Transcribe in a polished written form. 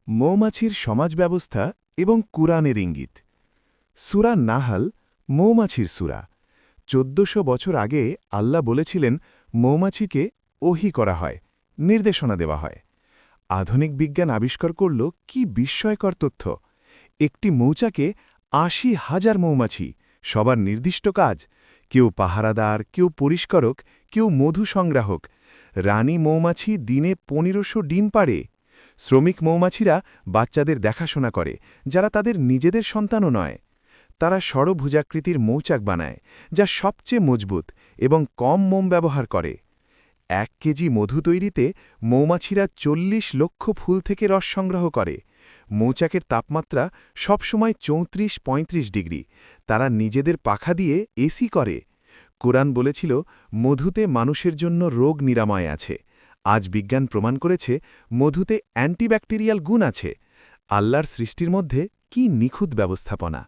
মৌমাছির সমাজ ব্যবস্থা এবং কুরআনের ইঙ্গিত। সূরা নাহাল মৌমাছির সূরা। ১৪০০ বছর আগে আল্লাহ বলেছিলেন মৌমাছিকে ওহী করা হয়, নির্দেশনা দেওয়া হয়। আধুনিক বিজ্ঞান আবিষ্কার করল কি বিস্ময়কর তথ্য! একটি মৌচাকে ৮০,০০০ মৌমাছি, সবার নির্দিষ্ট কাজ। কেউ পাহারাদার, কেউ পরিষ্কারক, কেউ মধু সংগ্রাহক। রানী মৌমাছি দিনে ১৫০০ ডিম পাড়ে। শ্রমিক মৌমাছিরা বাচ্চাদের দেখাশোনা করে, যারা তাদের নিজেদের সন্তানও নয়। তারা ষড়ভুজাকৃতির মৌচাক বানায়, যা সবচেয়ে মজবুত এবং কম মোম ব্যবহার করে। ১ কেজি মধু তৈরিতে মৌমাছিরা ৪০ লক্ষ ফুল থেকে রস সংগ্রহ করে। মৌচাকের তাপমাত্রা সবসময় ৩৪-৩৫ ডিগ্রি। তারা নিজেদের পাখা দিয়ে এসি করে। কোরআন বলেছিল মধুতে মানুষের জন্য রোগ নিরাময় আছে। আজ বিজ্ঞান প্রমাণ করেছে মধুতে অ্যান্টিব্যাকটেরিয়াল গুণ আছে। আল্লাহর সৃষ্টির মধ্যে কি নিখুঁত ব্যবস্থাপনা!